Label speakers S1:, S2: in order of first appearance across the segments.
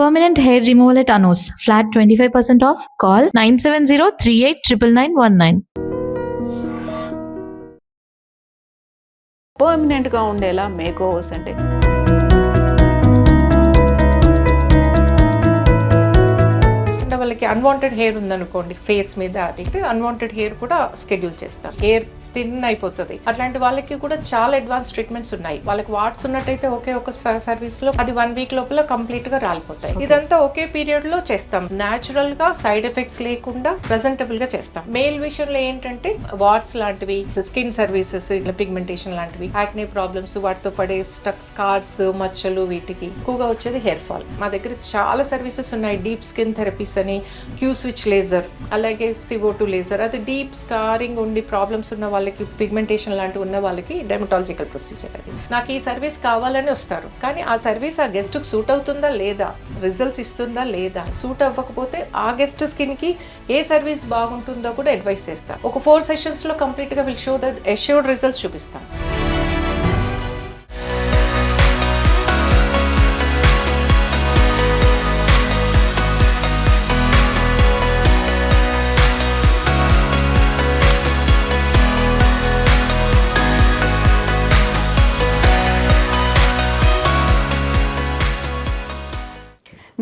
S1: Permanent hair removal at Anus. Flat 25% off. Call 970-389919.
S2: పర్మనెంట్గా ఉండేలా make overs అంటే
S3: వాళ్ళకి అన్వాంటెడ్ హెయిర్ ఉందనుకోండి ఫేస్ మీద, అది అన్వాంటెడ్ హెయిర్ కూడా షెడ్యూల్ చేస్తాం. హెయిర్ థిన్ అయిపోతుంది, అట్లాంటి వాళ్ళకి కూడా చాలా అడ్వాన్స్ ట్రీట్మెంట్స్ ఉన్నాయి. వాళ్ళకి వాట్స్ ఉన్నట్టయితే ఒకే ఒక సర్వీస్ లో అది 1 వీక్ లోపల కంప్లీట్ గా రాలిపోతాయి. ఇదంతా ఒకే పీరియడ్ లో చేస్తాం. న్యాచురల్ గా సైడ్ ఎఫెక్ట్స్ లేకుండా ప్రెజెంటబుల్ గా చేస్తాం. మేల్ విషయంలో ఏంటంటే వాట్స్ లాంటివి, స్కిన్ సర్వీసెస్, పిగ్మెంటేషన్ లాంటివి, యాక్నే ప్రాబ్లమ్స్, వాటితో పడే స్కార్స్, మచ్చలు, వీటికి ఎక్కువగా వచ్చేది హెయిర్ ఫాల్. మా దగ్గర చాలా సర్వీసెస్ ఉన్నాయి. డీప్ స్కిన్ థెరపీస్ అని, క్యూ స్విచ్ లేజర్, అలాగే CO2 లేజర్. అది డీప్ స్కారింగ్ ఉండి ప్రాబ్లమ్స్ ఉన్న వాళ్ళకి, పిగ్మెంటేషన్ లాంటివి ఉన్న వాళ్ళకి డెర్మటాలజికల్ ప్రొసీజర్. అది నాకు ఈ సర్వీస్ కావాలని వస్తారు, కానీ ఆ సర్వీస్ ఆ గెస్ట్ కి సూట్ అవుతుందా లేదా, రిజల్ట్స్ ఇస్తుందా లేదా, సూట్ అవ్వకపోతే ఆ గెస్ట్ స్కిన్ కి ఏ సర్వీస్ బాగుంటుందో కూడా అడ్వైస్ చేస్తాను. ఒక 4 సెషన్స్ లో కంప్లీట్ గా will show the assured results చూపిస్తాను.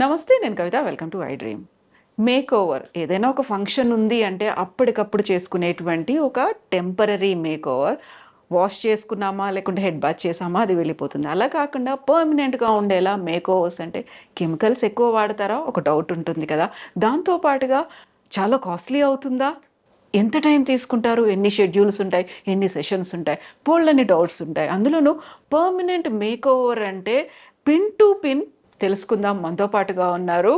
S2: నమస్తే, నేను Kavitha. Welcome to I dream. Make over ఏదైనా ఒక ఫంక్షన్ ఉంది అంటే అప్పటికప్పుడు చేసుకునేటువంటి ఒక టెంపరీ మేక్ ఓవర్. వాష్ చేసుకున్నామా లేకుంటే హెడ్ బాత్ చేసామా అది వెళ్ళిపోతుంది. అలా కాకుండా పర్మనెంట్గా ఉండేలా మేక్ ఓవర్స్ అంటే కెమికల్స్ ఎక్కువ వాడతారా, ఒక డౌట్ ఉంటుంది కదా. దాంతోపాటుగా చాలా కాస్ట్లీ అవుతుందా, ఎంత టైం తీసుకుంటారు, ఎన్ని షెడ్యూల్స్ ఉంటాయి, ఎన్ని సెషన్స్ ఉంటాయి, పోల్లని డౌట్స్ ఉంటాయి. అందులోనూ పర్మనెంట్ మేక్ ఓవర్ అంటే పిన్ టు పిన్ తెలుసుకుందాం. మనతో పాటుగా ఉన్నారు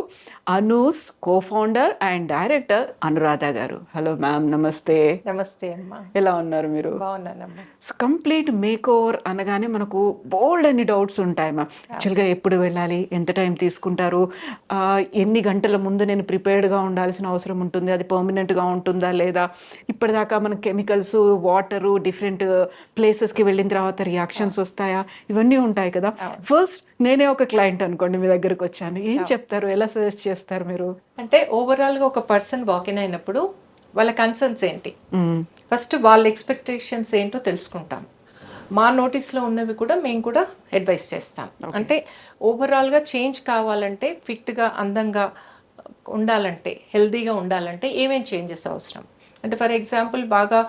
S2: Anu's co-founder and director Anuradha గారు. హలో మ్యామ్, నమస్తే.
S3: నమస్తే అమ్మా,
S2: ఎలా ఉన్నారు మీరు?
S3: బాగున్నానమ్మా.
S2: సో కంప్లీట్ మేక్ ఓవర్ అనగానే మనకు బోల్డ్ అన్ని డౌట్స్ ఉంటాయి మ్యామ్. యాక్చువల్గా ఎప్పుడు వెళ్ళాలి, ఎంత టైం తీసుకుంటారు, ఎన్ని గంటల ముందు నేను ప్రిపేర్డ్గా ఉండాల్సిన అవసరం ఉంటుంది, అది పర్మనెంట్గా ఉంటుందా లేదా, ఇప్పటిదాకా మన కెమికల్స్, వాటరు, డిఫరెంట్ ప్లేసెస్కి వెళ్ళిన తర్వాత రియాక్షన్స్ వస్తాయా, ఇవన్నీ ఉంటాయి కదా. ఫస్ట్ నేనే ఒక క్లయింట్ అనుకోండి, మీ దగ్గరకు వచ్చాను, ఏం చెప్తారు, ఎలా సజెస్ట్ చేస్తారు మీరు?
S3: అంటే ఓవరాల్ గా ఒక పర్సన్ వాకిన్ అయినప్పుడు వాళ్ళ కన్సర్న్స్ ఏంటి, ఫస్ట్ వాళ్ళ ఎక్స్పెక్టేషన్స్ ఏంటో తెలుసుకుంటాం. మా నోటీస్లో ఉన్నవి కూడా మేము కూడా అడ్వైస్ చేస్తాం. అంటే ఓవరాల్గా చేంజ్ కావాలంటే, ఫిట్గా, అందంగా ఉండాలంటే, హెల్తీగా ఉండాలంటే ఏమేం చేంజెస్ అవసరం. అంటే ఫర్ ఎగ్జాంపుల్ బాగా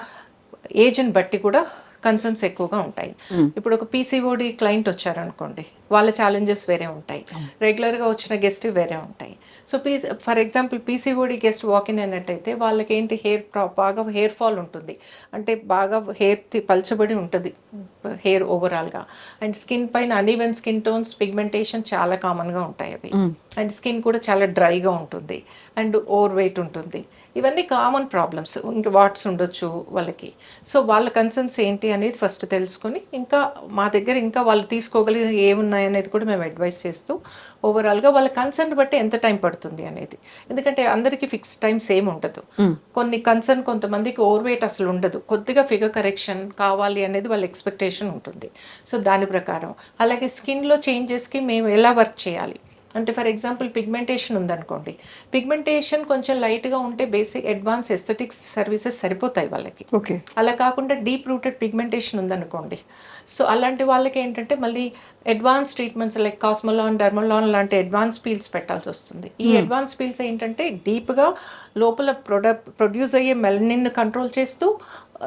S3: ఏజ్ని బట్టి కూడా కన్సర్న్స్ ఎక్కువగా ఉంటాయి. ఇప్పుడు ఒక PCOD క్లయింట్ వచ్చారనుకోండి, వాళ్ళ ఛాలెంజెస్ వేరే ఉంటాయి, రెగ్యులర్గా వచ్చిన గెస్ట్ వేరే ఉంటాయి. So for example PCOD guest walk-in అయినట్టయితే వాళ్ళకి ఏంటి, బాగా హెయిర్ ఫాల్ ఉంటుంది, అంటే బాగా హెయిర్ పల్చబడి ఉంటుంది హెయిర్ ఓవరాల్గా. అండ్ స్కిన్ పైన అన్ఈవెన్ స్కిన్ టోన్స్, పిగ్మెంటేషన్ చాలా కామన్గా ఉంటాయి అవి. అండ్ స్కిన్ కూడా చాలా డ్రైగా ఉంటుంది, అండ్ ఓవర్ వెయిట్ ఉంటుంది. ఇవన్నీ కామన్ ప్రాబ్లమ్స్. ఇంకా వాట్స్ ఉండొచ్చు వాళ్ళకి. సో వాళ్ళ కన్సర్న్స్ ఏంటి అనేది ఫస్ట్ తెలుసుకొని, ఇంకా మా దగ్గర ఇంకా వాళ్ళు తీసుకోగలిగిన ఏమున్నాయి అనేది కూడా మేము అడ్వైస్ చేస్తూ, ఓవరాల్గా వాళ్ళ కన్సర్న్ బట్టి ఎంత టైం పడుతుంది అనేది. ఎందుకంటే అందరికీ ఫిక్స్ టైం సేమ్ ఉండదు. కొన్ని కన్సర్న్, కొంతమందికి ఓవర్ వెయిట్ అసలు ఉండదు, కొద్దిగా ఫిగర్ కరెక్షన్ కావాలి అనేది వాళ్ళ ఎక్స్పెక్టేషన్ ఉంటుంది. సో దాని ప్రకారం, అలాగే స్కిన్లో చేంజెస్కి మేము ఎలా వర్క్ చేయాలి అంటే, ఫర్ ఎగ్జాంపుల్ పిగ్మెంటేషన్ ఉందనుకోండి, పిగ్మెంటేషన్ కొంచెం లైట్గా ఉంటే బేసిక్ అడ్వాన్స్ ఎస్థెటిక్స్ సర్వీసెస్ సరిపోతాయి వాళ్ళకి.
S2: ఓకే.
S3: అలా కాకుండా డీప్ రూటెడ్ పిగ్మెంటేషన్ ఉందనుకోండి, సో అలాంటి వాళ్ళకి ఏంటంటే మళ్ళీ అడ్వాన్స్ ట్రీట్మెంట్స్ లైక్ కాస్మలాన్, డెర్మలాన్ లాంటి అడ్వాన్స్ పీల్స్ పెట్టాల్సి వస్తుంది. ఈ అడ్వాన్స్ పీల్స్ ఏంటంటే డీప్గా లోపల ప్రొడ్యూస్ అయ్యే మెలనిన్ కంట్రోల్ చేస్తూ,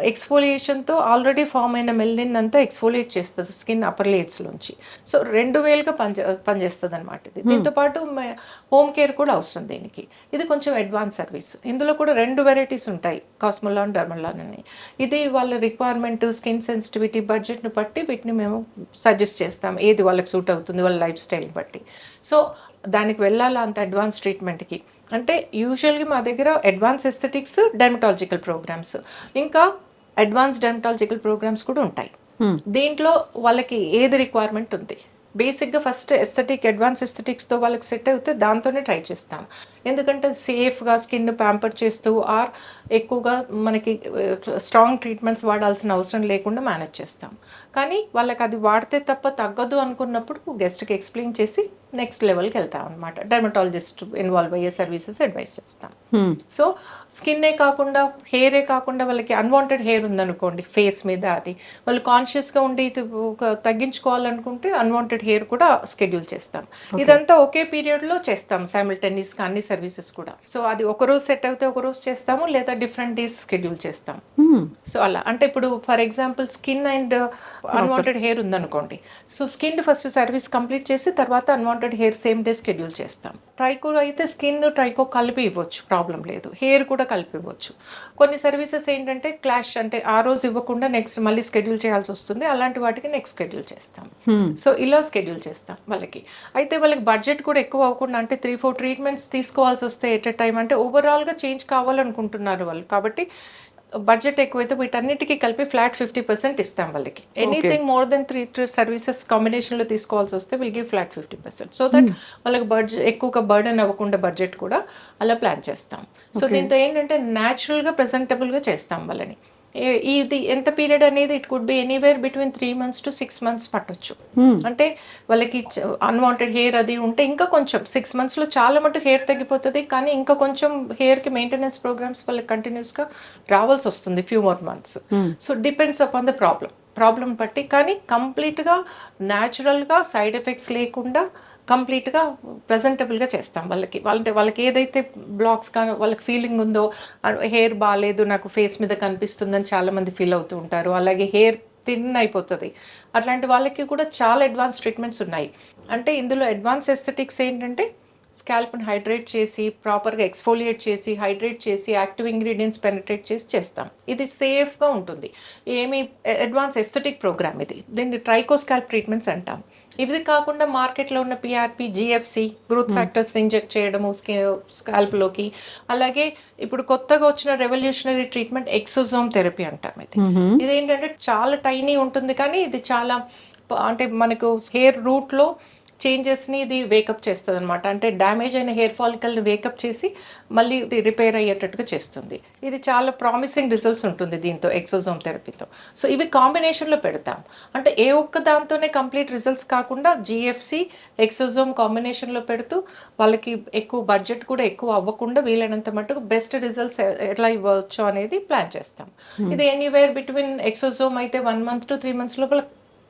S3: ఎక్స్ఫోలియేషన్తో ఆల్రెడీ ఫామ్ అయిన మెలనిన్ అంతా ఎక్స్ఫోలియేట్ చేస్తుంది స్కిన్ అప్పర్ లేయర్స్లోంచి. సో 2 వేలుగా పనిచేస్తుంది అనమాట ఇది. దీంతో పాటు హోమ్ కేర్ కూడా అవసరం దీనికి. ఇది కొంచెం అడ్వాన్స్ సర్వీస్. ఇందులో కూడా 2 వెరైటీస్ ఉంటాయి, కాస్మలాన్, డెర్మలాన్ అని. ఇది వాళ్ళ రిక్వైర్మెంట్, స్కిన్ సెన్సిటివిటీ, బడ్జెట్ని బట్టి వీటిని మేము సజెస్ట్ చేస్తాం, ఏది వాళ్ళకి సూట్ అవుతుంది వాళ్ళ లైఫ్ స్టైల్ బట్టి. సో దానికి వెళ్ళాలా అంత అడ్వాన్స్ ట్రీట్మెంట్కి అంటే, యూజువల్గా మా దగ్గర అడ్వాన్స్ ఎస్థెటిక్స్, డెర్మటాలజికల్ ప్రోగ్రామ్స్, ఇంకా అడ్వాన్స్ డెర్మటాలజికల్ ప్రోగ్రామ్స్ కూడా ఉంటాయి. దీంట్లో వాళ్ళకి ఏది రిక్వైర్మెంట్ ఉంది, బేసిక్గా ఫస్ట్ ఎస్థెటిక్, అడ్వాన్స్ ఎస్థెటిక్స్తో వాళ్ళకి సెట్ అవుతే దాంతోనే ట్రై చేస్తాను. ఎందుకంటే సేఫ్గా స్కిన్ ప్యాంపర్ చేస్తూ, ఆర్ ఎక్కువగా మనకి స్ట్రాంగ్ ట్రీట్మెంట్స్ వాడాల్సిన అవసరం లేకుండా మేనేజ్ చేస్తాం. కానీ వాళ్ళకి అది వాడితే తప్ప తగ్గదు అనుకున్నప్పుడు గెస్ట్కి ఎక్స్ప్లెయిన్ చేసి నెక్స్ట్ లెవెల్కి వెళ్తాం అనమాట. డెర్మటాలజిస్ట్ ఇన్వాల్వ్ అయ్యే సర్వీసెస్ అడ్వైస్ చేస్తాం. సో స్కిన్నే కాకుండా హెయిరే కాకుండా వాళ్ళకి అన్వాంటెడ్ హెయిర్ ఉందనుకోండి ఫేస్ మీద, అది వాళ్ళు కాన్షియస్గా ఉండి ఇది తగ్గించుకోవాలనుకుంటే అన్వాంటెడ్ హెయిర్ కూడా షెడ్యూల్ చేస్తాం. ఇదంతా ఒకే పీరియడ్లో చేస్తాం సైమిల్టేనియస్గా అన్ని సర్వీసెస్ కూడా. సో అది ఒకరోజు సెట్ అయితే ఒకరోజు చేస్తాము, లేదా డిఫరెంట్ డేస్ షెడ్యూల్ చేస్తాం. సో అలా అంటే ఇప్పుడు for example skin and unwanted hair ఉందనుకోండి, so skin first service complete చేసి తర్వాత unwanted hair same day schedule చేస్తాం. ట్రైకో అయితే స్కిన్ ట్రైకో కలిపి ఇవ్వచ్చు, ప్రాబ్లం లేదు. హెయిర్ కూడా కలిపి ఇవ్వచ్చు. కొన్ని సర్వీసెస్ ఏంటంటే క్లాష్, అంటే ఆ రోజు ఇవ్వకుండా నెక్స్ట్ మళ్ళీ షెడ్యూల్ చేయాల్సి వస్తుంది, అలాంటి వాటికి నెక్స్ట్ షెడ్యూల్ చేస్తాం. సో ఇలా షెడ్యూల్ చేస్తాం వాళ్ళకి. అయితే వాళ్ళకి బడ్జెట్ కూడా ఎక్కువ అవ్వకుండా, అంటే 3-4 ట్రీట్మెంట్స్ తీసుకోవాల్సి వస్తే ఎట్ ఎ టైం, అంటే ఓవరాల్గా చేంజ్ కావాలనుకుంటున్నారు వాళ్ళు, కాబట్టి బడ్జెట్ ఎక్కువైతే వీటన్నిటికీ కలిపి ఫ్లాట్ 50% ఇస్తాం వాళ్ళకి. ఎనీథింగ్ మోర్ దెన్ 3 సర్వీసెస్ కాంబినేషన్లో తీసుకోవాల్సి వస్తే will give flat 50%. So that వాళ్ళకి బడ్జెట్ ఎక్కువగా బర్డెన్ అవ్వకుండా బడ్జెట్ కూడా అలా ప్లాన్ చేస్తాం. సో దీంతో ఏంటంటే న్యాచురల్గా ప్రెజెంటబుల్గా చేస్తాం వాళ్ళని. ఇది ఎంత పీరియడ్ అనేది it could be anywhere between 3 months to 6 months పట్టొచ్చు. అంటే వాళ్ళకి అన్వాంటెడ్ హెయిర్ అది ఉంటే ఇంకా కొంచెం 6 monthsలో చాలా మటు హెయిర్ తగ్గిపోతుంది, కానీ ఇంకా కొంచెం హెయిర్కి మెయింటెనెన్స్ ప్రోగ్రామ్స్ వాళ్ళకి కంటిన్యూస్గా రావాల్సి వస్తుంది few more months. So depends upon the problem బట్టి, కానీ కంప్లీట్గా న్యాచురల్గా సైడ్ ఎఫెక్ట్స్ లేకుండా కంప్లీట్గా ప్రజెంటబుల్గా చేస్తాం వాళ్ళకి. వాళ్ళకి ఏదైతే బ్లాక్స్ కానీ వాళ్ళకి ఫీలింగ్ ఉందో, హెయిర్ బాగాలేదు నాకు ఫేస్ మీద కనిపిస్తుందని చాలామంది ఫీల్ అవుతూ ఉంటారు, అలాగే హెయిర్ థిన్ అయిపోతుంది, అట్లాంటి వాళ్ళకి కూడా చాలా అడ్వాన్స్ ట్రీట్మెంట్స్ ఉన్నాయి. అంటే ఇందులో అడ్వాన్స్ ఎస్థెటిక్స్ ఏంటంటే స్కాల్ప్ని హైడ్రేట్ చేసి ప్రాపర్గా ఎక్స్ఫోలియేట్ చేసి హైడ్రేట్ చేసి యాక్టివ్ ఇంగ్రీడియంట్స్ పెనిట్రేట్ చేసి చేస్తాం. ఇది సేఫ్గా ఉంటుంది. ఏమి అడ్వాన్స్ ఎస్థెటిక్ ప్రోగ్రామ్ ఇది. దీన్ని ట్రైకో స్కాల్ప్ ట్రీట్మెంట్స్ అంటాం. ఇది కాకుండా మార్కెట్లో ఉన్న PRP, GFC, growth factors inject చేయడము స్కాల్ప్లోకి, అలాగే ఇప్పుడు కొత్తగా వచ్చిన రెవల్యూషనరీ ట్రీట్మెంట్ ఎక్సోజోమ్ థెరపీ అంటాం. ఇదేంటంటే చాలా టైనీ ఉంటుంది, కానీ ఇది చాలా అంటే మనకు హెయిర్ రూట్లో చేంజెస్ని ఇది వేకప్ చేస్తుంది అనమాట. అంటే డ్యామేజ్ అయిన హెయిర్ ఫాలికల్ని వేకప్ చేసి మళ్ళీ ఇది రిపేర్ అయ్యేటట్టుగా చేస్తుంది. ఇది చాలా ప్రామిసింగ్ రిజల్ట్స్ ఉంటుంది దీంతో, ఎక్సోజోమ్ థెరపీతో. సో ఇవి కాంబినేషన్లో పెడతాం. అంటే ఏ ఒక్క దాంతోనే కంప్లీట్ రిజల్ట్స్ కాకుండా జిఎఫ్సి, ఎక్సోజోమ్ కాంబినేషన్లో పెడుతూ వాళ్ళకి ఎక్కువ బడ్జెట్ కూడా ఎక్కువ అవ్వకుండా వీలైనంత మటుకు బెస్ట్ రిజల్ట్స్ ఎట్లా ఇవ్వచ్చు అనేది ప్లాన్ చేస్తాం. ఇది ఎనీవేర్ బిట్వీన్ ఎక్సోజోమ్ అయితే 1 month to 3 months లోపల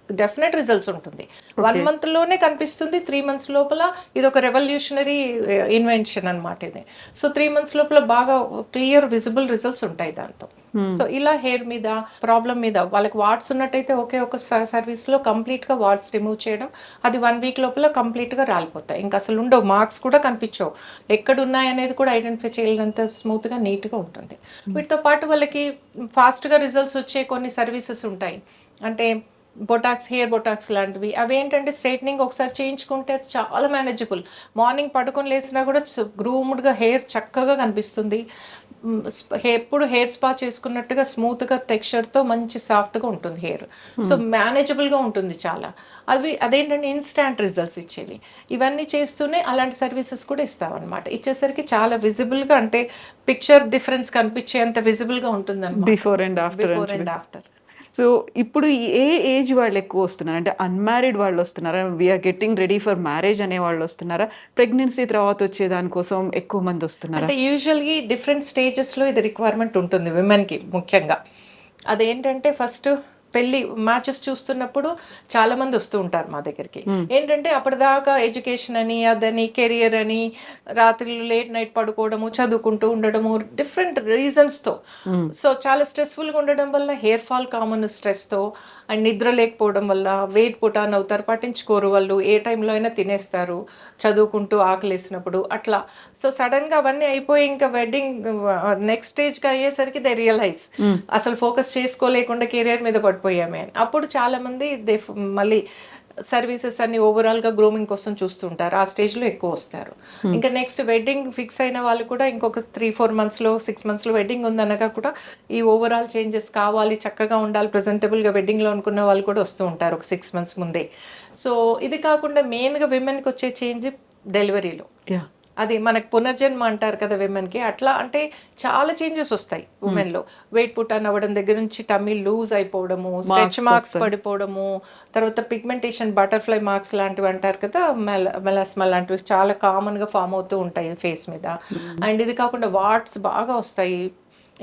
S3: డెఫినెట్ రిజల్ట్స్ ఉంటుంది. 1 monthలోనే కనిపిస్తుంది, 3 months లోపల ఇది ఒక రెవల్యూషనరీ ఇన్వెన్షన్ అనమాట ఇది. సో 3 months లోపల బాగా క్లియర్ విజిబుల్ రిజల్ట్స్ ఉంటాయి దాంతో. సో ఇలా హెయిర్ మీద ప్రాబ్లం మీద వాళ్ళకి వాట్స్ ఉన్నట్టయితే ఒకే ఒక సర్వీస్లో కంప్లీట్గా వాట్స్ రిమూవ్ చేయడం, అది 1 week లోపల కంప్లీట్గా రాలిపోతాయి, ఇంకా అసలు ఉండవు, మార్క్స్ కూడా కనిపించవు, ఎక్కడ ఉన్నాయనేది కూడా ఐడెంటిఫై చేయలేనంత స్మూత్గా నీట్గా ఉంటుంది. వీటితో పాటు వాళ్ళకి ఫాస్ట్గా రిజల్ట్స్ వచ్చే కొన్ని సర్వీసెస్ ఉంటాయి. అంటే బొటాక్స్, హెయిర్ బొటాక్స్ లాంటివి. అవి ఏంటంటే స్ట్రైట్నింగ్ ఒకసారి చేయించుకుంటే అది చాలా మేనేజబుల్. మార్నింగ్ పడుకొని లేసినా కూడా గ్రూమ్డ్గా హెయిర్ చక్కగా కనిపిస్తుంది. ఎప్పుడు హెయిర్ స్పా చేసుకున్నట్టుగా స్మూత్గా టెక్స్చర్తో మంచి సాఫ్ట్గా ఉంటుంది హెయిర్. సో మేనేజబుల్గా ఉంటుంది చాలా. అదేంటంటే ఇన్స్టాంట్ రిజల్ట్స్ ఇచ్చేవి. ఇవన్నీ చేస్తూనే అలాంటి సర్వీసెస్ కూడా ఇస్తామన్నమాట. ఇచ్చేసరికి చాలా విజిబుల్గా, అంటే పిక్చర్ డిఫరెన్స్ కనిపించేంత విజిబుల్గా ఉంటుంది అన్నమాట
S2: బిఫోర్ అండ్ ఆఫ్టర్. సో ఇప్పుడు ఏ ఏజ్ వాళ్ళు ఎక్కువ వస్తున్నారు? అంటే అన్మ్యారీడ్ వాళ్ళు వస్తున్నారా, we're getting ready for marriage అనే వాళ్ళు వస్తున్నారా, ప్రెగ్నెన్సీ తర్వాత వచ్చే దానికోసం ఎక్కువ మంది వస్తున్నారా?
S3: అంటే యూజువల్గా డిఫరెంట్ స్టేజెస్లో ఇది రిక్వైర్మెంట్ ఉంటుంది విమెన్కి ముఖ్యంగా. అదేంటంటే ఫస్ట్ పెళ్ళి మ్యాచెస్ చూస్తున్నప్పుడు చాలా మంది వస్తూ ఉంటారు మా దగ్గరికి. ఏంటంటే అప్పటిదాకా ఎడ్యుకేషన్ అని, అదని, కెరియర్ అని, రాత్రిళ్ళు లేట్ నైట్ పడుకోవడము, చదువుకుంటూ ఉండడము, డిఫరెంట్ రీజన్స్తో. సో చాలా స్ట్రెస్ఫుల్గా ఉండడం వల్ల హెయిర్ ఫాల్ కామన్ స్ట్రెస్తో, అండ్ నిద్ర లేకపోవడం వల్ల వెయిట్ పుటాన్ అవుతారు, పట్టించుకోరు వాళ్ళు, ఏ టైంలో అయినా తినేస్తారు చదువుకుంటూ ఆకలేసినప్పుడు అట్లా. సో సడన్గా అవన్నీ అయిపోయి ఇంకా వెడ్డింగ్ నెక్స్ట్ స్టేజ్కి అయ్యేసరికి దే రియలైజ్ అసలు ఫోకస్ చేసుకోలేకుండా కెరియర్ మీద పడిపోయామే అని. అప్పుడు చాలామంది మళ్ళీ సర్వీసెస్ అన్ని ఓవరాల్గా గ్రూమింగ్ కోసం చూస్తుంటారు, ఆ స్టేజ్లో ఎక్కువ వస్తారు. ఇంకా నెక్స్ట్ వెడ్డింగ్ ఫిక్స్ అయిన వాళ్ళు కూడా ఇంకొక 3-4 monthsలో 6 monthsలో వెడ్డింగ్ ఉందనగా కూడా ఈ ఓవరాల్ చేంజెస్ కావాలి, చక్కగా ఉండాలి, ప్రజెంటబుల్గా వెడ్డింగ్లో అనుకున్న వాళ్ళు కూడా వస్తూ ఉంటారు ఒక 6 months ముందే. సో ఇది కాకుండా మెయిన్గా విమెన్కి వచ్చే చేంజ్ డెలివరీలో. అది మనకు పునర్జన్మ అంటారు కదా విమెన్కి, అట్లా అంటే చాలా చేంజెస్ వస్తాయి ఉమెన్లో. వెయిట్ పుట్ అని అవ్వడం దగ్గర నుంచి టమ్మీ లూజ్ అయిపోవడము, స్ట్రెచ్ మార్క్స్ పడిపోవడము, తర్వాత పిగ్మెంటేషన్, బటర్ఫ్లై మార్క్స్ లాంటివి అంటారు కదా, మెలాస్మా లాంటివి చాలా కామన్గా ఫామ్ అవుతూ ఉంటాయి ఫేస్ మీద. అండ్ ఇది కాకుండా వాట్స్ బాగా వస్తాయి.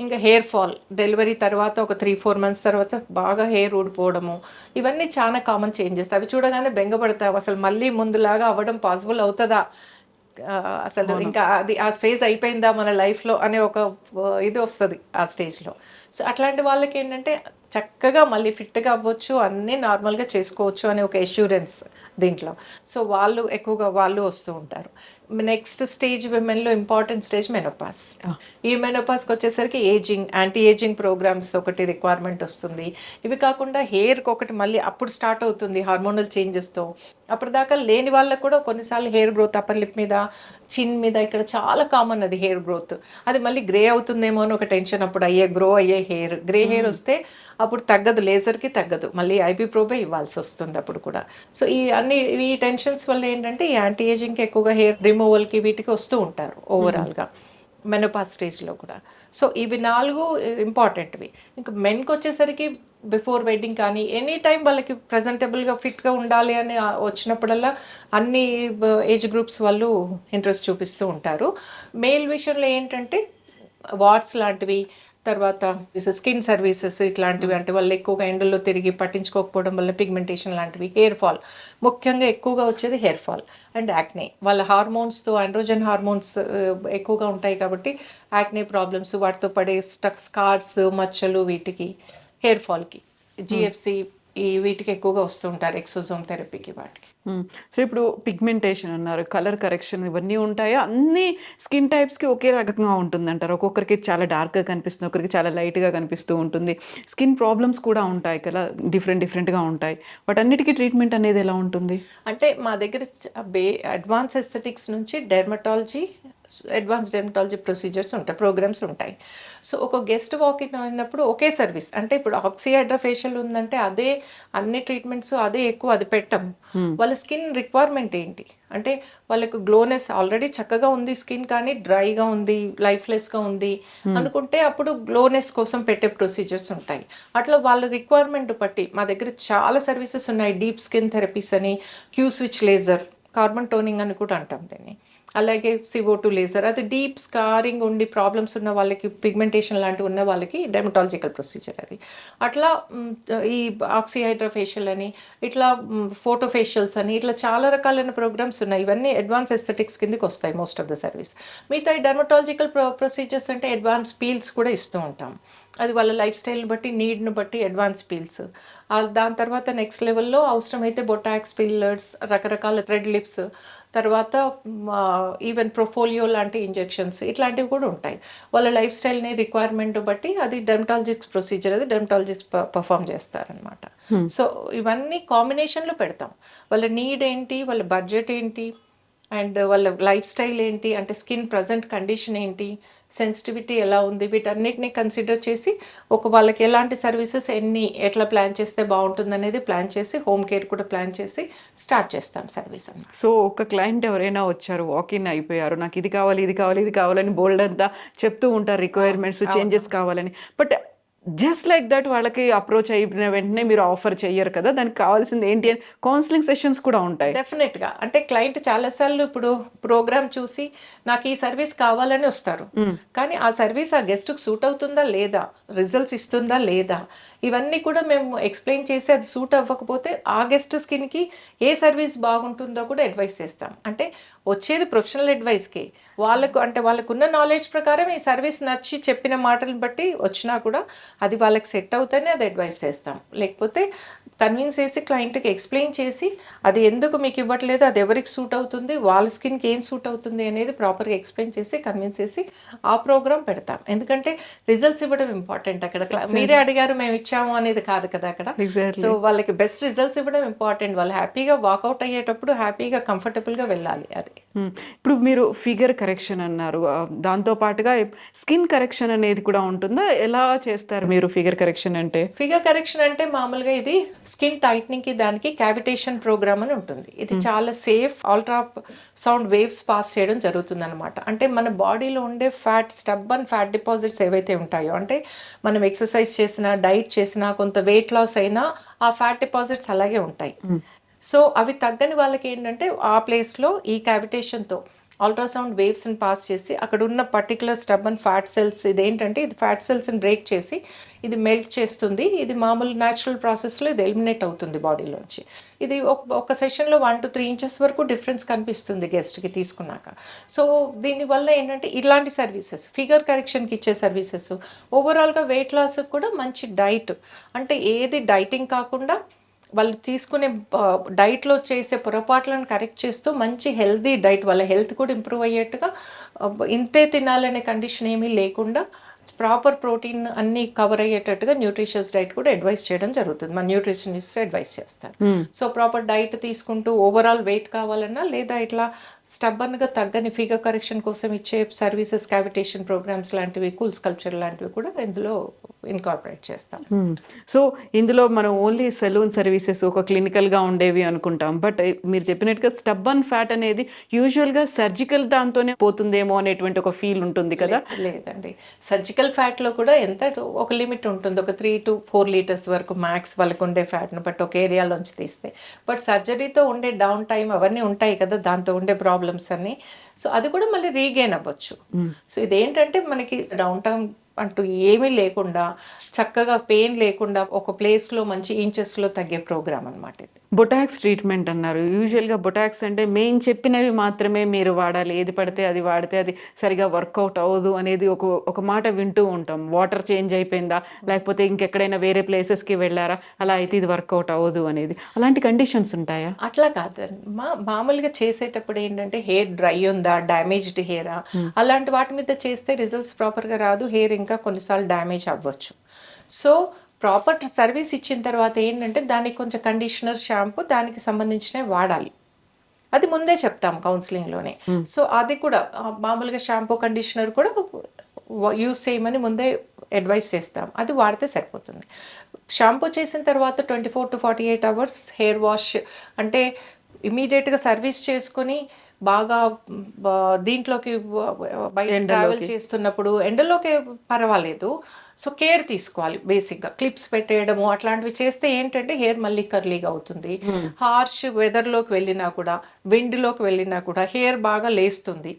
S3: ఇంకా హెయిర్ ఫాల్ డెలివరీ తర్వాత ఒక 3-4 మంత్స్ తర్వాత బాగా హెయిర్ ఊడిపోవడము, ఇవన్నీ చాలా కామన్ చేంజెస్. అవి చూడగానే బెంగపడతాం, అసలు మళ్ళీ ముందులాగా అవ్వడం పాసిబుల్ అవుతుందా, అసలు ఇంకా అది ఆ ఫేజ్ అయిపోయిందా మన లైఫ్లో అనే ఒక ఇది వస్తుంది ఆ స్టేజ్లో. సో అట్లాంటి వాళ్ళకి ఏంటంటే చక్కగా మళ్ళీ ఫిట్గా అవ్వచ్చు, అన్నీ నార్మల్గా చేసుకోవచ్చు అనే ఒక ఎష్యూరెన్స్ దీంట్లో. సో వాళ్ళు ఎక్కువగా వాళ్ళు వస్తూ ఉంటారు. నెక్స్ట్ స్టేజ్ విమెన్లో ఇంపార్టెంట్ స్టేజ్ మెనోపాస్. ఈ మెనోపాస్కి వచ్చేసరికి ఏజింగ్, యాంటీ ఏజింగ్ ప్రోగ్రామ్స్ ఒకటి రిక్వైర్మెంట్ వస్తుంది. ఇవి కాకుండా హెయిర్కి ఒకటి మళ్ళీ అప్పుడు స్టార్ట్ అవుతుంది హార్మోనల్ చేంజెస్తో. అప్పటిదాకా లేని వాళ్ళకు కూడా కొన్నిసార్లు హెయిర్ గ్రోత్ అప్పర్ లిప్ మీద, చిన్ మీద, ఇక్కడ చాలా కామన్ అది హెయిర్ గ్రోత్. అది మళ్ళీ గ్రే అవుతుందేమో అని ఒక టెన్షన్. అప్పుడు గ్రో అయ్యే హెయిర్, గ్రే హెయిర్ వస్తే అప్పుడు తగ్గదు, లేజర్కి తగ్గదు, మళ్ళీ ఐపీ ప్రోబే ఇవ్వాల్సి వస్తుంది అప్పుడు కూడా. సో ఈ టెన్షన్స్ వల్ల ఏంటంటే ఈ యాంటీ ఏజింగ్కి ఎక్కువగా హెయిర్ రిమూవల్కి వీటికి వస్తూ ఉంటారు ఓవరాల్గా మెనోపాస్ స్టేజ్లో కూడా. సో ఇవి 4 ఇంపార్టెంట్వి. ఇంకా మెన్కి వచ్చేసరికి బిఫోర్ వెడ్డింగ్ కానీ ఎనీ టైం వాళ్ళకి ప్రజెంటబుల్గా ఫిట్గా ఉండాలి అని వచ్చినప్పుడల్లా అన్ని ఏజ్ గ్రూప్స్ వాళ్ళు ఇంట్రెస్ట్ చూపిస్తూ ఉంటారు. మేల్ విషయంలో ఏంటంటే వాట్స్ లాంటివి, తర్వాత స్కిన్ సర్వీసెస్ ఇట్లాంటివి, అంటే వాళ్ళు ఎక్కువగా ఎండల్లో తిరిగి పట్టించుకోకపోవడం వల్ల పిగ్మెంటేషన్ లాంటివి, హెయిర్ ఫాల్, ముఖ్యంగా ఎక్కువగా వచ్చేది హెయిర్ ఫాల్ అండ్ యాక్నే. వాళ్ళ హార్మోన్స్తో, ఆండ్రోజన్ హార్మోన్స్ ఎక్కువగా ఉంటాయి కాబట్టి యాక్నే ప్రాబ్లమ్స్, వాటితో పడే స్కార్స్, మచ్చలు, వీటికి హెయిర్ ఫాల్కి, జిఎఫ్సి వీటికి ఎక్కువగా వస్తుంటారు ఎక్సోజోమ్ థెరపీకి వాటికి.
S2: సో ఇప్పుడు పిగ్మెంటేషన్ అన్నారు, కలర్ కరెక్షన్, ఇవన్నీ ఉంటాయా? అన్ని స్కిన్ టైప్స్కి ఒకే రకంగా ఉంటుంది అంటారు? ఒక్కొక్కరికి చాలా డార్క్గా కనిపిస్తుంది, ఒకరికి చాలా లైట్గా కనిపిస్తూ ఉంటుంది. స్కిన్ ప్రాబ్లమ్స్ కూడా ఉంటాయి కదా, డిఫరెంట్గా ఉంటాయి. వాటన్నిటికీ ట్రీట్మెంట్ అనేది ఎలా ఉంటుంది?
S3: అంటే మా దగ్గర అడ్వాన్స్ ఎస్థెటిక్స్ నుంచి డెర్మటాలజీ, అడ్వాన్స్ డెర్మటాలజీ ప్రొసీజర్స్ ఉంటాయి, ప్రోగ్రామ్స్ ఉంటాయి. సో ఒక గెస్ట్ వాకింగ్ అయినప్పుడు ఒకే సర్వీస్, అంటే ఇప్పుడు ఆక్సిహైడ్రా ఫేషియల్ ఉందంటే అదే అన్ని ట్రీట్మెంట్స్ అదే ఎక్కువ, అది పెట్టం. వాళ్ళ స్కిన్ రిక్వైర్మెంట్ ఏంటి అంటే వాళ్ళకు గ్లోనెస్ ఆల్రెడీ చక్కగా ఉంది స్కిన్, కానీ డ్రైగా ఉంది, లైఫ్లెస్గా ఉంది అనుకుంటే అప్పుడు గ్లోనెస్ కోసం పెట్టే ప్రొసీజర్స్ ఉంటాయి. అట్లా వాళ్ళ రిక్వైర్మెంట్ బట్టి మా దగ్గర చాలా సర్వీసెస్ ఉన్నాయి. డీప్ స్కిన్ థెరపీస్ అని, queue switch laser, carbon toning అని కూడా అంటాం దీన్ని, అలాగే CO2 లేజర్, అది డీప్ స్కారింగ్ ఉండి ప్రాబ్లమ్స్ ఉన్న వాళ్ళకి, పిగ్మెంటేషన్ లాంటివి ఉన్న వాళ్ళకి డెర్మటాలజికల్ ప్రొసీజర్ అది. అట్లా ఈ ఆక్సిహైడ్రా ఫేషియల్ అని, ఇట్లా ఫోటో ఫేషియల్స్ అని, ఇట్లా చాలా రకాలైన ప్రోగ్రామ్స్ ఉన్నాయి. ఇవన్నీ అడ్వాన్స్ ఎస్థెటిక్స్ కిందకి వస్తాయి మోస్ట్ ఆఫ్ ద సర్వీస్. మిగతా ఈ డెర్మటాలజికల్ ప్రొసీజర్స్ అంటే అడ్వాన్స్ పీల్స్ కూడా ఇస్తూ ఉంటాం. అది వాళ్ళ లైఫ్ స్టైల్ని బట్టి, నీడ్ని బట్టి అడ్వాన్స్ పీల్స్. దాని తర్వాత నెక్స్ట్ లెవెల్లో అవసరమైతే బొటాక్స్, ఫిల్లర్స్, రకరకాల థ్రెడ్ లిప్స్, తర్వాత ఈవెన్ ప్రొఫోలియో లాంటి ఇంజెక్షన్స్, ఇట్లాంటివి కూడా ఉంటాయి. వాళ్ళ లైఫ్ స్టైల్ని, రిక్వైర్మెంట్ బట్టి అది డెర్మటాలజిస్ట్ ప్రొసీజర్, అది డెర్మటాలజిస్ట్ పర్ఫామ్ చేస్తారనమాట. సో ఇవన్నీ కాంబినేషన్లో పెడతాం. వాళ్ళ నీడ్ ఏంటి, వాళ్ళ బడ్జెట్ ఏంటి, అండ్ వాళ్ళ లైఫ్ స్టైల్ ఏంటి, అంటే స్కిన్ ప్రజెంట్ కండిషన్ ఏంటి, సెన్సిటివిటీ ఎలా ఉంది, వీటన్నిటిని కన్సిడర్ చేసి వాళ్ళకి ఎలాంటి సర్వీసెస్ ఎట్లా ప్లాన్ చేస్తే బాగుంటుంది అనేది ప్లాన్ చేసి, హోమ్ కేర్ కూడా ప్లాన్ చేసి స్టార్ట్ చేస్తాం సర్వీస్ అన్నమాట.
S2: సో ఒక క్లయింట్ ఎవరైనా వచ్చారు, వాకిన్ అయిపోయారు, నాకు ఇది కావాలి, ఇది కావాలి, ఇది కావాలని బోల్డ్ అంతా చెప్తూ ఉంటారు, రిక్వైర్మెంట్స్, చేంజెస్ కావాలని. బట్ జస్ట్ లైక్ దట్ వాళ్ళకి అప్రోచ్ అయిన వెంటనే మీరు ఆఫర్ చెయ్యరు కదా, దానికి కావాల్సింది ఏంటి అని కౌన్సిలింగ్ సెషన్స్ కూడా ఉంటాయి.
S3: డెఫినెట్గా, అంటే క్లయింట్ చాలాసార్లు ఇప్పుడు ప్రోగ్రామ్ చూసి నాకు ఈ సర్వీస్ కావాలని వస్తారు, కానీ ఆ సర్వీస్ ఆ గెస్ట్కి సూట్ అవుతుందా లేదా, రిజల్ట్స్ ఇస్తుందా లేదా, ఇవన్నీ కూడా మేము ఎక్స్ప్లెయిన్ చేసి అది సూట్ అవ్వకపోతే ఆ గెస్ట్ స్కిన్కి ఏ సర్వీస్ బాగుంటుందో కూడా అడ్వైస్ చేస్తాం. అంటే వచ్చేది ప్రొఫెషనల్ అడ్వైస్కి, వాళ్ళకున్న నాలెడ్జ్ ప్రకారం ఈ సర్వీస్ నచ్చి చెప్పిన మాటలను బట్టి వచ్చినా కూడా అది వాళ్ళకి సెట్ అవుతేనే అది అడ్వైస్ చేస్తాం. లేకపోతే కన్విన్స్ చేసి క్లయింట్కి ఎక్స్ప్లెయిన్ చేసి అది ఎందుకు మీకు ఇవ్వట్లేదు, అది ఎవరికి సూట్ అవుతుంది, వాళ్ళ స్కిన్కి ఏం సూట్ అవుతుంది అనేది ప్రాపర్గా ఎక్స్ప్లెయిన్ చేసి కన్విన్స్ చేసి ఆ ప్రోగ్రామ్ పెడతాం. ఎందుకంటే రిజల్ట్స్ ఇవ్వడం ఇంపార్టెంట్. అక్కడ మీరే అడిగారు మేము ఇచ్చాము అనేది కాదు కదా అక్కడ. సో వాళ్ళకి బెస్ట్ రిజల్ట్స్ ఇవ్వడం ఇంపార్టెంట్. వాళ్ళు హ్యాపీగా వాకౌట్ అయ్యేటప్పుడు హ్యాపీగా కంఫర్టబుల్గా వెళ్ళాలి. అది
S2: ఇప్పుడు మీరు ఫిగర్ కరెక్షన్ అన్నారు. దాంతో పాటుగా స్కిన్ కరెక్షన్ అనేది కూడా ఉంటుందా? ఎలా చేస్తారు మీరు ఫిగర్ కరెక్షన్ అంటే?
S3: ఫిగర్ కరెక్షన్ అంటే మామూలుగా ఇది స్కిన్ టైట్నింగ్ కి దానికి క్యావిటేషన్ ప్రోగ్రామ్ అని ఉంటుంది. ఇది చాలా safe ultra sound waves pass చేయడం జరుగుతుంది అనమాట. అంటే మన బాడీలో ఉండే స్టబ్బన్ ఫ్యాట్ డిపాజిట్స్ ఏవైతే ఉంటాయో, అంటే మనం ఎక్సర్సైజ్ చేసినా డైట్ చేసినా కొంత వెయిట్ లాస్ అయినా ఆ ఫ్యాట్ డిపాజిట్స్ అలాగే ఉంటాయి. సో అవి తగ్గని వాళ్ళకి ఏంటంటే ఆ ప్లేస్లో ఈ క్యావిటేషన్తో అల్ట్రాసౌండ్ వేవ్స్ని పాస్ చేసి అక్కడ ఉన్న పర్టికులర్ స్టబ్బన్ ఫ్యాట్ సెల్స్, ఇదేంటంటే ఇది ఫ్యాట్ సెల్స్ని బ్రేక్ చేసి ఇది మెల్ట్ చేస్తుంది. ఇది మామూలు న్యాచురల్ ప్రాసెస్లో ఇది ఎలిమినేట్ అవుతుంది బాడీలోంచి. ఇది ఒక సెషన్లో 1 to 3 inches వరకు డిఫరెన్స్ కనిపిస్తుంది గెస్ట్కి తీసుకున్నాక. సో దీనివల్ల ఏంటంటే ఇలాంటి సర్వీసెస్, ఫిగర్ కరెక్షన్కి ఇచ్చే సర్వీసెస్, ఓవరాల్గా వెయిట్ లాస్కి కూడా మంచి డైట్, అంటే ఏది డైటింగ్ కాకుండా వాళ్ళు తీసుకునే డైట్లో చేసే పొరపాట్లను కరెక్ట్ చేస్తూ మంచి హెల్తీ డైట్, వాళ్ళ హెల్త్ కూడా ఇంప్రూవ్ అయ్యేట్టుగా, ఇంతే తినాలనే కండిషన్ ఏమీ లేకుండా ప్రాపర్ ప్రోటీన్ అన్ని కవర్ అయ్యేటట్టుగా న్యూట్రిషియస్ డైట్ కూడా అడ్వైస్ చేయడం జరుగుతుంది. మన న్యూట్రిషనిస్ట్ అడ్వైస్ చేస్తారు. సో ప్రాపర్ డైట్ తీసుకుంటూ ఓవరాల్ వెయిట్ కావాలన్నా, లేదా ఇట్లా స్టబ్బన్గా తగ్గని ఫిగర్ కరెక్షన్ కోసం ఇచ్చే సర్వీసెస్, క్యావిటేషన్ ప్రోగ్రామ్స్ లాంటివి, కూల్ స్కల్ప్చర్ లాంటివి కూడా ఇందులో ఇన్కార్పొరేట్ చేస్తాం.
S2: సో ఇందులో మనం ఓన్లీ సెలూన్ సర్వీసెస్ ఒక క్లినికల్గా ఉండేవి అనుకుంటాం. బట్ మీరు చెప్పినట్టుగా స్టబ్బన్ ఫ్యాట్ అనేది యూజువల్గా సర్జికల్ దాంతోనే పోతుందేమో అనేటువంటి ఒక ఫీల్ ఉంటుంది కదా?
S3: లేదండి, సర్జికల్ ఫ్యాట్లో కూడా ఎంత ఒక లిమిట్ ఉంటుంది. ఒక 3 to 4 liters వరకు మ్యాక్స్ వాళ్ళకు ఉండే ఫ్యాట్ను బట్ ఒక ఏరియాలోంచి తీస్తే. బట్ సర్జరీతో ఉండే డౌన్ టైం అవన్నీ ఉంటాయి కదా, దాంతో ఉండే ప్రాబ్లమ్స్ అన్నీ. సో అది కూడా మళ్ళీ రీగెయిన్ అవ్వచ్చు. సో ఇదేంటంటే మనకి డౌన్ టైం అంటూ ఏమీ లేకుండా, చక్కగా పెయిన్ లేకుండా ఒక ప్లేస్లో మంచి ఇంచెస్లో తగ్గే ప్రోగ్రామ్ అనమాట ఇది.
S2: బొటాక్స్ ట్రీట్మెంట్ అన్నారు. యూజువల్గా బొటాక్స్ అంటే మేము చెప్పినవి మాత్రమే మీరు వాడాలి, ఏది పడితే అది వాడితే అది సరిగా వర్కౌట్ అవ్వదు అనేది ఒక మాట వింటూ ఉంటాం. వాటర్ చేంజ్ అయిపోయిందా, లేకపోతే ఇంకెక్కడైనా వేరే ప్లేసెస్కి వెళ్ళారా, అలా అయితే ఇది వర్కౌట్ అవ్వదు అనేది, అలాంటి కండిషన్స్ ఉంటాయా?
S3: అట్లా కాదండి, మామూలుగా చేసేటప్పుడు ఏంటంటే హెయిర్ డ్రై ఉందా, డ్యామేజ్డ్ హెయిరా, అలాంటి వాటి మీద చేస్తే రిజల్ట్స్ ప్రాపర్గా రాదు, హెయిర్ ఇంకా కొన్నిసార్లు డ్యామేజ్ అవ్వచ్చు. సో ప్రాపర్ సర్వీస్ ఇచ్చిన తర్వాత ఏంటంటే దానికి కొంచెం కండిషనర్, షాంపూ దానికి సంబంధించినవి వాడాలి. అది ముందే చెప్తాం కౌన్సిలింగ్లోనే. సో అది కూడా మామూలుగా షాంపూ, కండిషనర్ కూడా యూస్ చేయమని ముందే అడ్వైస్ చేస్తాం. అది వాడితే సరిపోతుంది. షాంపూ చేసిన తర్వాత 24 to 48 hours హెయిర్ వాష్, అంటే ఇమీడియట్గా సర్వీస్ చేసుకొని బాగా దీంట్లోకి బయట ట్రావెల్ చేస్తున్నప్పుడు ఎండలోకి పర్వాలేదు. సో కేర్ తీసుకోవాలి. బేసిక్గా క్లిప్స్ పెట్టేయడము అట్లాంటివి చేస్తే ఏంటంటే హెయిర్ మళ్ళీ కర్లీగా అవుతుంది. హార్ష్ వెదర్లోకి వెళ్ళినా కూడా, విండ్లోకి వెళ్ళినా కూడా హెయిర్ బాగా లేస్తుంది.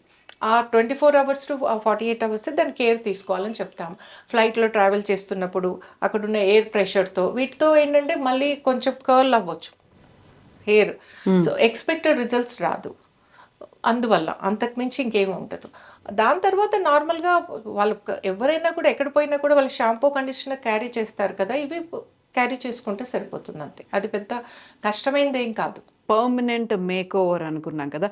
S3: ఆ 24 hours to 48 hours దాన్ని కేర్ తీసుకోవాలని చెప్తాం. ఫ్లైట్లో ట్రావెల్ చేస్తున్నప్పుడు అక్కడున్న ఎయిర్ ప్రెషర్తో వీటితో ఏంటంటే మళ్ళీ కొంచెం కర్ల్ అవ్వచ్చు హెయిర్. సో ఎక్స్పెక్టెడ్ రిజల్ట్స్ రాదు. అందువల్ల అంతకుమించి ఇంకేమి ఉండదు. దాని తర్వాత నార్మల్గా వాళ్ళు ఎవరైనా కూడా ఎక్కడ పోయినా కూడా వాళ్ళు షాంపూ, కండిషనర్ క్యారీ చేస్తారు కదా, ఇవి క్యారీ చేసుకుంటే సరిపోతుంది అంతే. అది పెద్ద కష్టమైనది ఏం కాదు.
S2: పర్మనెంట్ మేక్ ఓవర్ అనుకున్నాం కదా,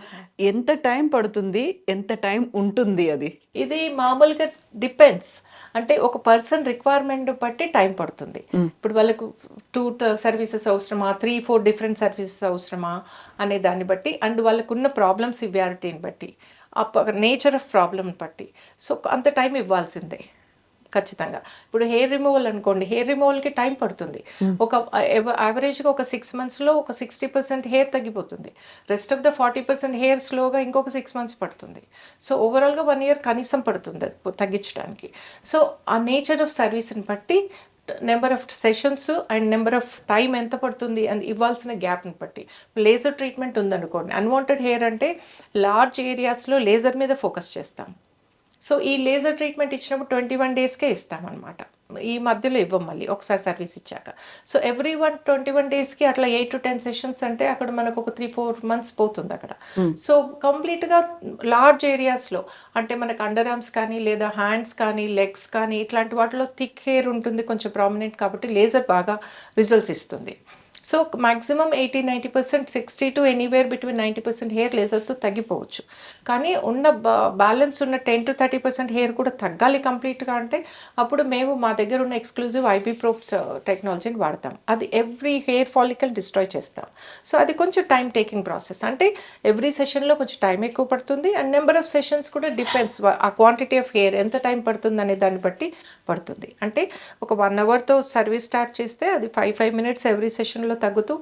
S2: ఎంత టైం పడుతుంది, ఎంత టైం ఉంటుంది అది?
S3: ఇది మామూలుగా డిపెండ్స్, అంటే ఒక పర్సన్ రిక్వైర్మెంట్ బట్టి టైం పడుతుంది. ఇప్పుడు వాళ్ళకు 2 సర్వీసెస్ అవసరమా, 3-4 డిఫరెంట్ సర్వీసెస్ అవసరమా అనే దాన్ని బట్టి, అండ్ వాళ్ళకున్న ప్రాబ్లమ్ సివియారిటీని బట్టి, నేచర్ ఆఫ్ ప్రాబ్లమ్ బట్టి, సో అంత టైం ఇవ్వాల్సిందే ఖచ్చితంగా. ఇప్పుడు హెయిర్ రిమూవల్ అనుకోండి, హెయిర్ రిమూవల్కి టైం పడుతుంది. ఒక యావరేజ్గా ఒక 6 monthsలో ఒక 60% హెయిర్ తగ్గిపోతుంది. రెస్ట్ ఆఫ్ ద 40% హెయిర్ స్లోగా ఇంకొక 6 months పడుతుంది. సో ఓవరాల్గా 1 year కనీసం పడుతుంది అది తగ్గించడానికి. సో ఆ నేచర్ ఆఫ్ సర్వీస్ని బట్టి, number of sessions and number of time ఎంత పడుతుంది అని ఇవ్వాల్సిన గ్యాప్ని బట్టి. లేజర్ ట్రీట్మెంట్ ఉందనుకోండి, అన్వాంటెడ్ హెయిర్ అంటే లార్జ్ ఏరియాస్లో లేజర్ మీద ఫోకస్ చేస్తాం. సో ఈ లేజర్ ట్రీట్మెంట్ ఇచ్చినప్పుడు 21 daysకే ఇస్తామన్నమాట. ఈ మధ్యలో ఇవ్వం మళ్ళీ ఒకసారి సర్వీస్ ఇచ్చాక. సో ఎవ్రీ 21 daysకి అట్లా 8 to 10 sessions అంటే అక్కడ మనకు ఒక 3-4 months పోతుంది అక్కడ. సో కంప్లీట్గా లార్జ్ ఏరియాస్లో, అంటే మనకు అండర్ ఆర్మ్స్ కానీ, లేదా హ్యాండ్స్ కానీ, లెగ్స్ కానీ, ఇట్లాంటి వాటిలో థిక్ హెయిర్ ఉంటుంది కొంచెం ప్రామినెంట్, కాబట్టి లేజర్ బాగా రిజల్ట్స్ ఇస్తుంది. So maximum 80-90%, 60 to anywhere between 90% hair లేజర్తో తగ్గిపోవచ్చు. కానీ ఉన్న బ్యాలెన్స్ ఉన్న 10-30% హెయిర్ కూడా తగ్గాలి కంప్లీట్గా అంటే అప్పుడు మేము మా దగ్గర ఉన్న ఎక్స్క్లూజివ్ ఐబీ ప్రోబ్ టెక్నాలజీని వాడతాం. అది ఎవ్రీ హెయిర్ ఫాలికల్ డిస్ట్రాయ్ చేస్తాం. సో అది కొంచెం టైం టేకింగ్ ప్రాసెస్. అంటే ఎవ్రీ సెషన్లో కొంచెం టైం ఎక్కువ పడుతుంది అండ్ నెంబర్ ఆఫ్ సెషన్స్ కూడా డిపెండ్స్. ఆ క్వాంటిటీ ఆఫ్ హెయిర్ ఎంత టైం పడుతుంది అనే దాన్ని బట్టి పడుతుంది. అంటే ఒక 1 అవర్తో సర్వీస్ స్టార్ట్ చేస్తే అది 5 minutes ఎవ్రీ సెషన్లో తగ్గుతూ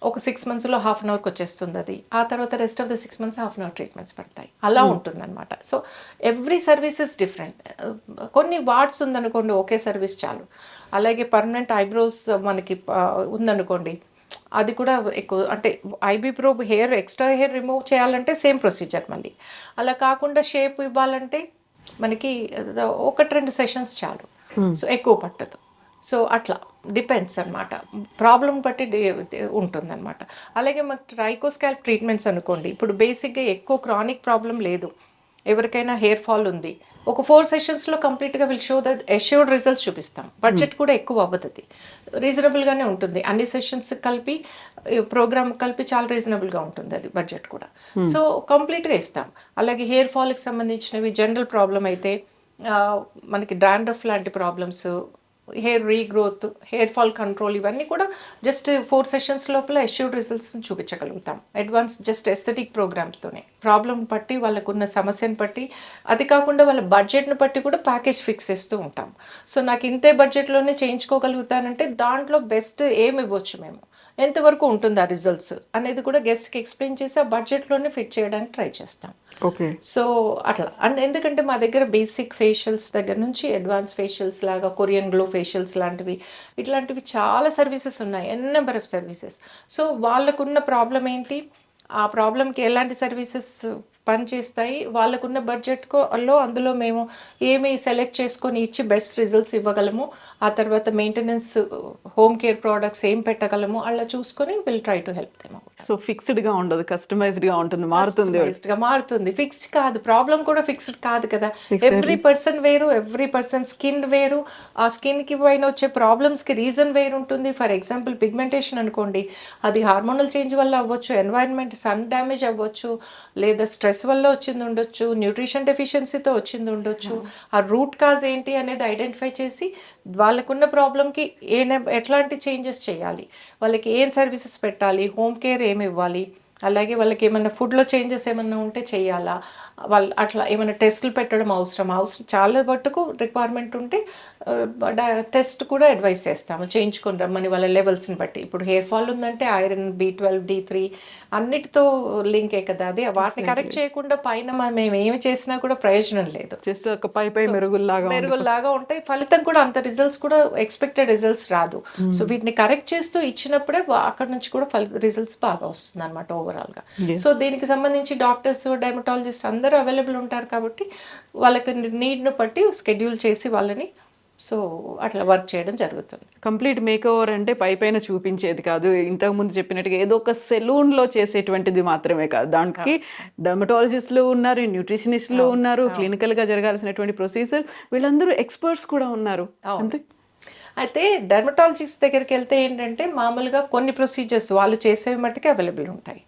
S3: ఒక 6 monthsలో హాఫ్ అన్ అవర్కి వచ్చేస్తుంది అది. ఆ తర్వాత rest of the 6 months half an hour treatments పడతాయి. అలా ఉంటుందన్నమాట. So every service is different. కొన్ని వార్డ్స్ ఉందనుకోండి ఒకే సర్వీస్ చాలు. అలాగే పర్మనెంట్ ఐబ్రోస్ మనకి ఉందనుకోండి అది కూడా ఎక్కువ. అంటే IB probe hair extra hair remove చేయాలంటే సేమ్ ప్రొసీజర్ మళ్ళీ. అలా కాకుండా షేప్ ఇవ్వాలంటే మనకి 1-2 సెషన్స్ చాలు. సో ఎక్కువ పట్టదు. సో అట్లా డిపెండ్స్ అనమాట, ప్రాబ్లం బట్టి ఉంటుందన్నమాట. అలాగే మాకు ట్రైకోస్కాల్ప్ ట్రీట్మెంట్స్ అనుకోండి, ఇప్పుడు బేసిక్గా ఎక్కువ క్రానిక్ ప్రాబ్లం లేదు, ఎవరికైనా హెయిర్ ఫాల్ ఉంది, ఒక 4 సెషన్స్లో కంప్లీట్గా will show the assured results చూపిస్తాం. బడ్జెట్ కూడా ఎక్కువ అవ్వదు, రీజనబుల్గానే ఉంటుంది. అన్ని సెషన్స్ కలిపి ప్రోగ్రామ్ కలిపి చాలా రీజనబుల్గా ఉంటుంది అది బడ్జెట్ కూడా. సో కంప్లీట్గా ఇస్తాం. అలాగే హెయిర్ ఫాల్కి సంబంధించినవి జనరల్ ప్రాబ్లం అయితే మనకి డాండ్రఫ్ లాంటి problems, hair regrowth, hair fall control, ఇవన్నీ కూడా జస్ట్ 4 సెషన్స్ లోపల అష్యూర్డ్ రిజల్ట్స్ చూపించగలుగుతాం. అడ్వాన్స్ జస్ట్ ఎస్థెటిక్ ప్రోగ్రామ్స్తోనే ప్రాబ్లం బట్టి వాళ్ళకున్న సమస్యను బట్టి, అది కాకుండా వాళ్ళ బడ్జెట్ను బట్టి కూడా ప్యాకేజ్ ఫిక్స్ చేస్తూ ఉంటాం. సో నాకు ఇంతే బడ్జెట్లోనే చేయించుకోగలుగుతానంటే దాంట్లో బెస్ట్ ఏమి ఇవ్వచ్చు, మేము ఎంతవరకు ఉంటుంది ఆ రిజల్ట్స్ అనేది కూడా గెస్ట్కి ఎక్స్ప్లెయిన్ చేసి ఆ బడ్జెట్లోనే ఫిట్ చేయడానికి ట్రై చేస్తాం.
S2: ఓకే.
S3: సో అట్లా. అండ్ ఎందుకంటే మా దగ్గర బేసిక్ ఫేషియల్స్ దగ్గర నుంచి అడ్వాన్స్ ఫేషియల్స్ లాగా కొరియన్ గ్లో ఫేషియల్స్ లాంటివి ఇట్లాంటివి చాలా సర్వీసెస్ ఉన్నాయి, నెంబర్ ఆఫ్ సర్వీసెస్. సో వాళ్ళకున్న ప్రాబ్లం ఏంటి, ఆ ప్రాబ్లంకి ఎలాంటి సర్వీసెస్ పనిచేస్తాయి, వాళ్ళకున్న బడ్జెట్లో అందులో మేము ఏమి సెలెక్ట్ చేసుకొని ఇచ్చి బెస్ట్ రిజల్ట్స్ ఇవ్వగలము, ఆ తర్వాత మెయింటెనెన్స్ హోమ్ కేర్ ప్రోడక్ట్స్ ఏం పెట్టగలము అలా చూసుకొని will try to help them.
S2: So ఫిక్స్డ్గా ఉండదు, కస్టమైజ్డ్గా ఉంటుంది,
S3: మారుతుంది. ఫిక్స్డ్ కాదు, ప్రాబ్లం కూడా ఫిక్స్డ్ కాదు కదా. ఎవ్రీ పర్సన్ వేరు, ఎవ్రీ పర్సన్ స్కిన్ వేరు, ఆ స్కిన్కి పైన వచ్చే ప్రాబ్లమ్స్కి రీజన్ వేరు ఉంటుంది. ఫర్ ఎగ్జాంపుల్ పిగ్మెంటేషన్ అనుకోండి, అది హార్మోనల్ చేంజ్ వల్ల అవ్వచ్చు, ఎన్వైరన్మెంట్ సన్ డ్యామేజ్ అవ్వచ్చు, లేదా స్ట్రెస్ వల్ల వచ్చింది ఉండొచ్చు, న్యూట్రిషన్ డెఫిషియన్సీతో వచ్చింది ఉండొచ్చు. ఆ రూట్ కాజ్ ఏంటి అనేది ఐడెంటిఫై చేసి వాళ్ళకున్న ప్రాబ్లంకి ఎట్లాంటి చేంజెస్ చేయాలి, వాళ్ళకి ఏం సర్వీసెస్ పెట్టాలి, హోమ్ కేర్ ఏమి ఇవ్వాలి, అలాగే వాళ్ళకి ఏమైనా ఫుడ్లో చేంజెస్ ఏమైనా ఉంటే చేయాలా, వాళ్ళు అట్లా ఏమైనా టెస్టులు పెట్టడం అవసరం చాలా మట్టుకు రిక్వైర్మెంట్ ఉంటే టెస్ట్ కూడా అడ్వైస్ చేస్తాము, చేయించుకొని రమ్మని వాళ్ళ లెవెల్స్ని బట్టి. ఇప్పుడు హెయిర్ ఫాల్ ఉందంటే ఐరన్, B12, D3 అన్నిటితో లింకే కదా అది. వాటిని కరెక్ట్ చేయకుండా పైన మేము ఏమి చేసినా కూడా ప్రయోజనం లేదు.
S2: జస్ట్ ఒక పై మెరుగుల్లాగా
S3: ఉంటాయి, ఫలితం కూడా అంత రిజల్ట్స్ కూడా ఎక్స్పెక్టెడ్ రిజల్ట్స్ రాదు. సో వీటిని కరెక్ట్ చేస్తూ ఇచ్చినప్పుడే అక్కడ నుంచి కూడా రిజల్ట్స్ బాగా వస్తుంది అనమాట ఓవరాల్గా. సో దీనికి సంబంధించి డాక్టర్స్, డెర్మటాలజిస్ట్ అందరూ అవైలబుల్ ఉంటారు కాబట్టి వాళ్ళకి నీడ్ను బట్టి షెడ్యూల్ చేసి వాళ్ళని సో అట్లా వర్క్ చేయడం జరుగుతుంది.
S2: కంప్లీట్ మేక్ ఓవర్ అంటే పైన చూపించేది కాదు, ఇంతకుముందు చెప్పినట్టుగా ఏదో ఒక సెలూన్లో చేసేటువంటిది మాత్రమే కాదు. దానికి డర్మటాలజిస్టులు ఉన్నారు, న్యూట్రిషనిస్టులు ఉన్నారు, క్లినికల్గా జరగాల్సినటువంటి ప్రొసీజర్ వీళ్ళందరూ ఎక్స్పర్ట్స్ కూడా ఉన్నారు. అంతే.
S3: అయితే డెర్మటాలజిస్ట్ దగ్గరికి వెళ్తే ఏంటంటే మామూలుగా కొన్ని ప్రొసీజర్స్ వాళ్ళు చేసేవి మట్టుకే అవైలబుల్ ఉంటాయి.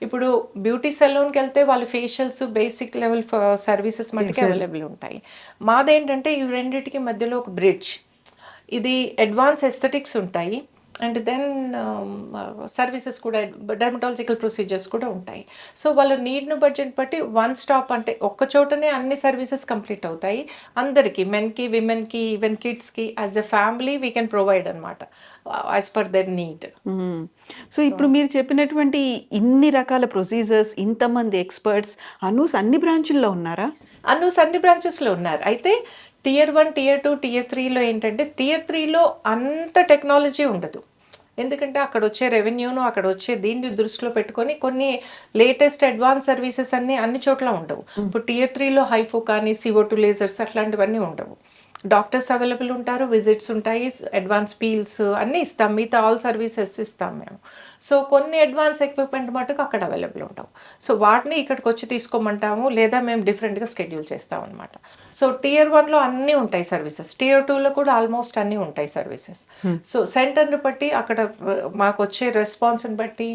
S3: ఇప్పుడు బ్యూటీ సెలూన్కి వెళ్తే వాళ్ళు ఫేషియల్స్, బేసిక్ లెవెల్ సర్వీసెస్ మట్టుకే అవైలబుల్ ఉంటాయి. మాదేంటంటే ఈ రెండింటికి మధ్యలో ఒక బ్రిడ్జ్. ఇది అడ్వాన్స్ ఎస్థెటిక్స్ ఉంటాయి అండ్ దెన్ సర్వీసెస్ కూడా, డెర్మటాలజికల్ ప్రొసీజర్స్ కూడా ఉంటాయి. సో వాళ్ళ నీడ్ను బడ్జెట్ బట్టి వన్ స్టాప్ అంటే ఒక్క చోటనే అన్ని సర్వీసెస్ కంప్లీట్ అవుతాయి అందరికీ, మెన్కి, విమెన్కి, ఈవెన్ కిడ్స్కి. As a family we can provide అనమాట as per their need.
S2: So ఇప్పుడు మీరు చెప్పినటువంటి ఇన్ని రకాల ప్రొసీజర్స్, ఇంతమంది ఎక్స్పర్ట్స్ అనూస్ అన్ని బ్రాంచుల్లో ఉన్నారా?
S3: అనూస్ అన్ని బ్రాంచెస్లో ఉన్నారు. అయితే Tier 1, Tier 2, Tier 3లో ఏంటంటే Tier 3లో అంత టెక్నాలజీ ఉండదు, ఎందుకంటే అక్కడ వచ్చే రెవెన్యూను, అక్కడ వచ్చే దీన్ని దృష్టిలో పెట్టుకొని కొన్ని లేటెస్ట్ అడ్వాన్స్ సర్వీసెస్ అన్ని చోట్ల ఉండవు. ఇప్పుడు Tier 3లో హైఫో కానీ CO2 లేజర్స్ అట్లాంటివన్నీ ఉండవు. డాక్టర్స్ అవైలబుల్ ఉంటారు, విజిట్స్ ఉంటాయి, అడ్వాన్స్ పీల్స్ అన్నీ ఇస్తాం, మిగతా ఆల్ సర్వీసెస్ ఇస్తాం మేము. సో కొన్ని అడ్వాన్స్ ఎక్విప్మెంట్ మటుకు అక్కడ అవైలబుల్ ఉంటాం. సో వాటిని ఇక్కడికి వచ్చి తీసుకోమంటాము, లేదా మేము డిఫరెంట్గా షెడ్యూల్ చేస్తాం అనమాట. సో Tier 1లో అన్నీ ఉంటాయి సర్వీసెస్, Tier 2లో కూడా ఆల్మోస్ట్ అన్నీ ఉంటాయి సర్వీసెస్. సో సెంటర్ని బట్టి అక్కడ మాకు వచ్చే రెస్పాన్స్ని బట్టి,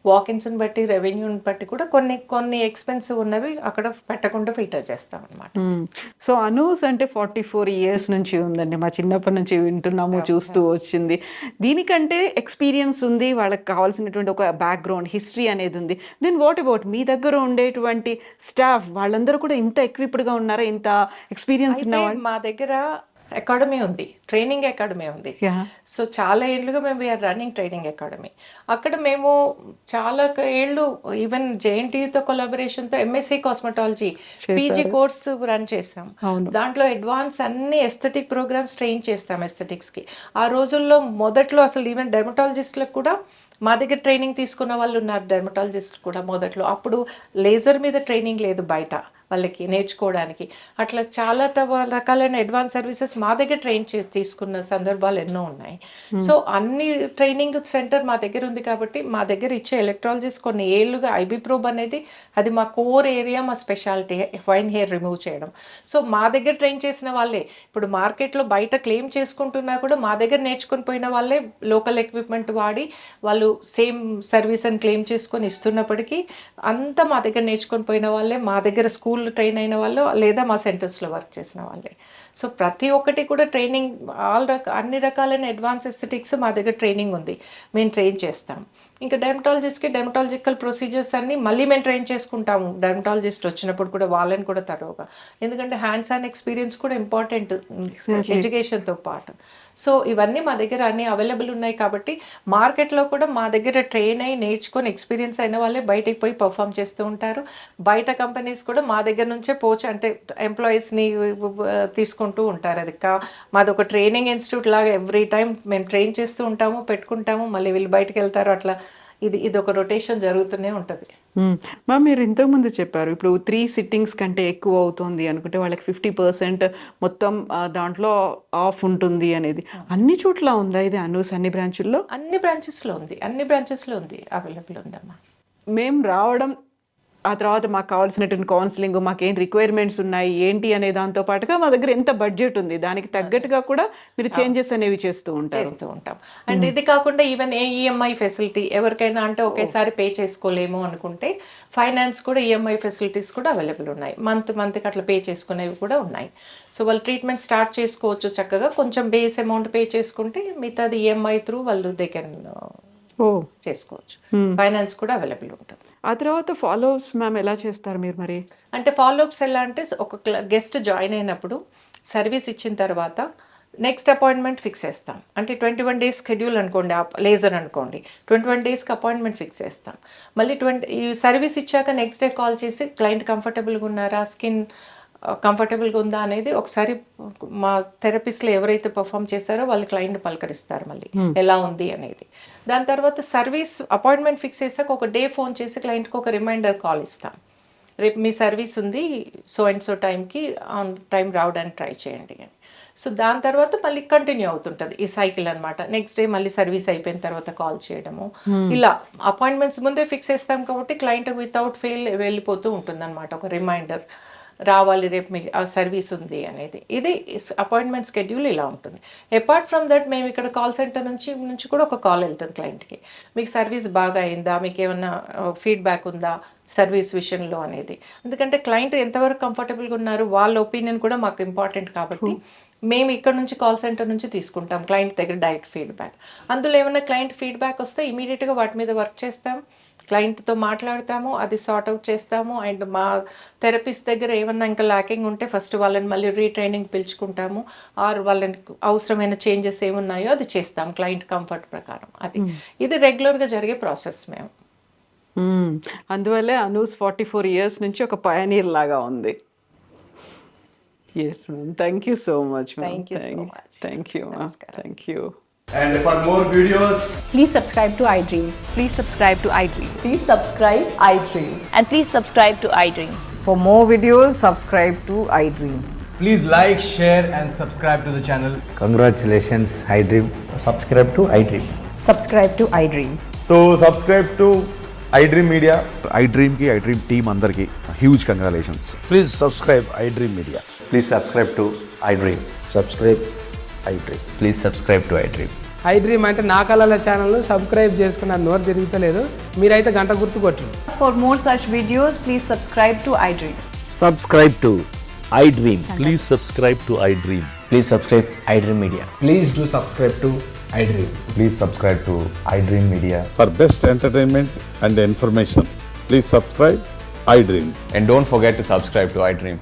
S3: వాకిన్స్ని బట్టి, రెవెన్యూని బట్టి కూడా కొన్ని ఎక్స్పెన్సివ్ ఉన్నవి అక్కడ పెట్టకుండా ఫిల్టర్ చేస్తాం అనమాట.
S2: సో అనూస్ అంటే 44 ఇయర్స్ నుంచి ఉందండి, మా చిన్నప్పటి నుంచి వింటున్నాము, చూస్తూ వచ్చింది. దీనికంటే ఎక్స్పీరియన్స్ ఉంది, వాళ్ళకి కావాల్సినటువంటి ఒక బ్యాక్గ్రౌండ్ హిస్టరీ అనేది ఉంది. దెన్ వాట్ అబౌట్ మీ దగ్గర ఉండేటువంటి స్టాఫ్, వాళ్ళందరూ కూడా ఇంత ఎక్విప్డ్గా ఉన్నారా, ఇంత ఎక్స్పీరియన్స్ ఉన్న వాళ్ళు?
S3: మా దగ్గర అకాడమీ ఉంది, ట్రైనింగ్ అకాడమీ ఉంది. సో చాలా ఏళ్ళుగా మేము వీఆర్ రన్నింగ్ ట్రైనింగ్ అకాడమీ. అక్కడ మేము చాలా ఏళ్ళు ఈవెన్ JNTUతో కొలాబరేషన్తో MSc cosmetology PG course run చేస్తాం. దాంట్లో అడ్వాన్స్ అన్ని ఎస్థెటిక్ ప్రోగ్రామ్స్ ట్రైన్ చేస్తాం ఎస్థెటిక్స్కి. ఆ రోజుల్లో మొదట్లో అసలు ఈవెన్ డెర్మటాలజిస్ట్లకు కూడా మా దగ్గర ట్రైనింగ్ తీసుకున్న వాళ్ళు ఉన్నారు, డెర్మటాలజిస్ట్ కూడా మొదట్లో. అప్పుడు లేజర్ మీద ట్రైనింగ్ లేదు బయట వాళ్ళకి నేర్చుకోవడానికి. అట్లా చాలా రకాలైన అడ్వాన్స్ సర్వీసెస్ మా దగ్గర తీసుకున్న సందర్భాలు ఎన్నో ఉన్నాయి. సో అన్ని ట్రైనింగ్ సెంటర్ మా దగ్గర ఉంది కాబట్టి మా దగ్గర ఇచ్చే ఎలక్ట్రాలజిస్ట్ కొన్ని ఏళ్ళుగా IB ప్రోబ్ అనేది అది మా కోర్ ఏరియా, మా స్పెషాలిటీ ఫైన్ హెయిర్ రిమూవ్ చేయడం. సో మా దగ్గర ట్రైన్ చేసిన వాళ్ళే ఇప్పుడు మార్కెట్లో బయట క్లెయిమ్ చేసుకుంటున్నా కూడా మా దగ్గర నేర్చుకుని పోయిన వాళ్ళే లోకల్ ఎక్విప్మెంట్ వాడి వాళ్ళు సేమ్ సర్వీస్ అని క్లెయిమ్ చేసుకొని ఇస్తున్నప్పటికీ అంతా మా దగ్గర నేర్చుకొని పోయిన వాళ్ళే, మా దగ్గర స్కూల్ ట్రైన్ అయిన వాళ్ళు, లేదా మా సెంటర్స్లో వర్క్ చేసిన వాళ్ళే. సో ప్రతి ఒక్కటి కూడా ట్రైనింగ్ అన్ని రకాలైన అడ్వాన్స్ ఎస్థెటిక్స్ మా దగ్గర ట్రైనింగ్ ఉంది, మేము ట్రైన్ చేస్తాం. ఇంకా డెర్మటాలజిస్ట్కి డెర్మటాలజికల్ ప్రొసీజర్స్ అన్ని మళ్ళీ మేము ట్రైన్ చేసుకుంటాము డెర్మటాలజిస్ట్ వచ్చినప్పుడు కూడా, వాళ్ళని కూడా తరువుగా. ఎందుకంటే హ్యాండ్స్ ఆన్ ఎక్స్పీరియన్స్ కూడా ఇంపార్టెంట్ ఎడ్యుకేషన్తో పాటు. సో ఇవన్నీ మా దగ్గర అన్ని అవైలబుల్ ఉన్నాయి కాబట్టి మార్కెట్లో కూడా మా దగ్గర ట్రైన్ అయ్యి నేర్చుకొని ఎక్స్పీరియన్స్ అయిన వాళ్ళే బయటకు పోయి పర్ఫామ్ చేస్తూ ఉంటారు. బయట కంపెనీస్ కూడా మా దగ్గర నుంచే అంటే ఎంప్లాయీస్ని తీసుకుంటూ ఉంటారు. అది మాది ఒక ట్రైనింగ్ ఇన్స్టిట్యూట్ లాగా ఎవ్రీ టైం మేము ట్రైన్ చేస్తూ ఉంటాము, పెట్టుకుంటాము, మళ్ళీ వీళ్ళు బయటకు వెళ్తారు. అట్లా ఇది ఒక రొటేషన్ జరుగుతూనే ఉంటుంది.
S2: మీరు ఇంతకుముందు చెప్పారు ఇప్పుడు 3 సిట్టింగ్స్ కంటే ఎక్కువ అవుతుంది అనుకుంటే వాళ్ళకి 50% మొత్తం దాంట్లో ఆఫ్ ఉంటుంది అనేది. అన్ని చోట్ల ఉందా ఇది అనూస్? అన్ని బ్రాంచుల్లో?
S3: అన్ని బ్రాంచెస్లో ఉంది, అవైలబుల్ ఉందమ్మా.
S2: మేము రావడం, ఆ తర్వాత మాకు కావాల్సినటువంటి కౌన్సిలింగ్, మాకేం రిక్వైర్మెంట్స్ ఉన్నాయి ఏంటి అనే దాంతో పాటుగా మా దగ్గర ఎంత బడ్జెట్ ఉంది దానికి తగ్గట్టుగా కూడా మీరు చేంజెస్ అనేవి చేస్తూ ఉంటాం.
S3: అండ్ ఇది కాకుండా ఈవెన్ EMI ఫెసిలిటీ ఎవరికైనా అంటే ఒకేసారి పే చేసుకోలేము అనుకుంటే ఫైనాన్స్ కూడా EMI ఫెసిలిటీస్ కూడా అవైలబుల్ ఉన్నాయి. మంత్కి అట్లా పే చేసుకునేవి కూడా ఉన్నాయి. సో వాళ్ళు ట్రీట్మెంట్ స్టార్ట్ చేసుకోవచ్చు చక్కగా, కొంచెం బేస్ అమౌంట్ పే చేసుకుంటే మిగతాది EMI త్రూ వాళ్ళు దే కెన్ చేసుకోవచ్చు. ఫైనాన్స్ కూడా అవైలబుల్ ఉంటుంది.
S2: ఆ తర్వాత ఫాలోఅప్స్ మ్యామ్ ఎలా చేస్తారు మీరు మరి?
S3: అంటే ఫాలోఅప్స్ ఎలా అంటే ఒక గెస్ట్ జాయిన్ అయినప్పుడు సర్వీస్ ఇచ్చిన తర్వాత నెక్స్ట్ అపాయింట్మెంట్ ఫిక్స్ చేస్తాం. అంటే 21 days షెడ్యూల్ అనుకోండి, లేజర్ అనుకోండి, 21 daysకి అపాయింట్మెంట్ ఫిక్స్ చేస్తాం. మళ్ళీ ఈ సర్వీస్ ఇచ్చాక నెక్స్ట్ డే కాల్ చేసి క్లయింట్ కంఫర్టబుల్గా ఉన్నారా, స్కిన్ కంఫర్టబుల్గా ఉందా అనేది ఒకసారి మా థెరపిస్ట్లో ఎవరైతే పర్ఫామ్ చేశారో వాళ్ళు క్లయింట్ పలకరిస్తారు మళ్ళీ ఎలా ఉంది అనేది. దాని తర్వాత సర్వీస్ అపాయింట్మెంట్ ఫిక్స్ చేశాక ఒక డే ఫోన్ చేసి క్లయింట్కి ఒక రిమైండర్ కాల్ ఇస్తాం, రేపు మీ సర్వీస్ ఉంది, సో అండ్ సో టైంకి ఆన్ టైం రావడానికి ట్రై చేయండి అని. సో దాని తర్వాత మళ్ళీ కంటిన్యూ అవుతుంటుంది ఈ సైకిల్ అనమాట. నెక్స్ట్ డే మళ్ళీ సర్వీస్ అయిపోయిన తర్వాత కాల్ చేయడము, ఇలా అపాయింట్మెంట్స్ ముందే ఫిక్స్ చేస్తాం కాబట్టి క్లయింట్ వితౌట్ ఫెయిల్ వెళ్ళిపోతూ ఉంటుంది అనమాట ఒక రిమైండర్, రావాలి రేపు మీకు ఆ సర్వీస్ ఉంది అనేది. ఇది అపాయింట్మెంట్ షెడ్యూల్ ఇలా ఉంటుంది. అపార్ట్ ఫ్రమ్ దట్ మేము ఇక్కడ కాల్ సెంటర్ నుంచి కూడా ఒక కాల్ వెళ్తుంది క్లయింట్కి, మీకు సర్వీస్ బాగా అయిందా, మీకు ఏమన్నా ఫీడ్బ్యాక్ ఉందా సర్వీస్ విషయంలో అనేది. ఎందుకంటే క్లయింట్ ఎంతవరకు కంఫర్టబుల్గా ఉన్నారు వాళ్ళ ఒపీనియన్ కూడా మాకు ఇంపార్టెంట్ కాబట్టి మేము ఇక్కడ నుంచి కాల్ సెంటర్ నుంచి తీసుకుంటాం క్లయింట్ దగ్గర డైరెక్ట్ ఫీడ్బ్యాక్. అందులో ఏమైనా క్లయింట్ ఫీడ్బ్యాక్ వస్తే ఇమీడియట్గా వాటి మీద వర్క్ చేస్తాం, క్లయింట్తో మాట్లాడతాము, అది సార్ట్ అవుట్ చేస్తాము. అండ్ మా థెరపిస్ట్ దగ్గర ఏమన్నా ఇంకా ల్యాకింగ్ ఉంటే ఫస్ట్ వాళ్ళని మళ్ళీ రీట్రైనింగ్ పిలుచుకుంటాము, ఆర్ వాళ్ళని అవసరమైన చేంజెస్ ఏమున్నాయో అది చేస్తాం క్లయింట్ కంఫర్ట్ ప్రకారం. ఇది రెగ్యులర్గా జరిగే ప్రాసెస్ మేము.
S2: అందువల్లే అనూస్ 44 years నుంచి ఒక పయనీర్ లాగా ఉంది. Yes ma'am, thank you so much.
S3: Thank you so much.
S2: Thank you ma'am, thank you.
S4: And for more videos,
S5: Please subscribe to iDream.
S6: Please subscribe to iDream.
S5: Please subscribe iDream.
S6: And please subscribe to iDream.
S5: For more videos, subscribe to iDream.
S4: please like, share and subscribe to the channel.
S7: Congratulations, iDream.
S8: Subscribe to iDream.
S5: Subscribe to iDream.
S7: So subscribe to iDream Media.
S8: iDream team అందరికి huge congratulations.
S9: Please subscribe iDream Media.
S7: Please subscribe to iDream.
S9: Subscribe iDream.
S7: Please subscribe to iDream.
S10: iDream అంటే నా కళల channel subscribe చేసుకున్న నోరు తిరుగుతలేదు, మీరైతే గంట గుర్తు కొట్టండి.
S5: For more such videos, please subscribe to iDream.
S11: Subscribe to iDream.
S12: Please subscribe to iDream.
S11: Please subscribe iDream Media.
S10: Please do subscribe to iDream.
S7: Please subscribe to iDream Media.
S9: For best entertainment and information, please subscribe iDream.
S7: And don't forget to subscribe to iDream.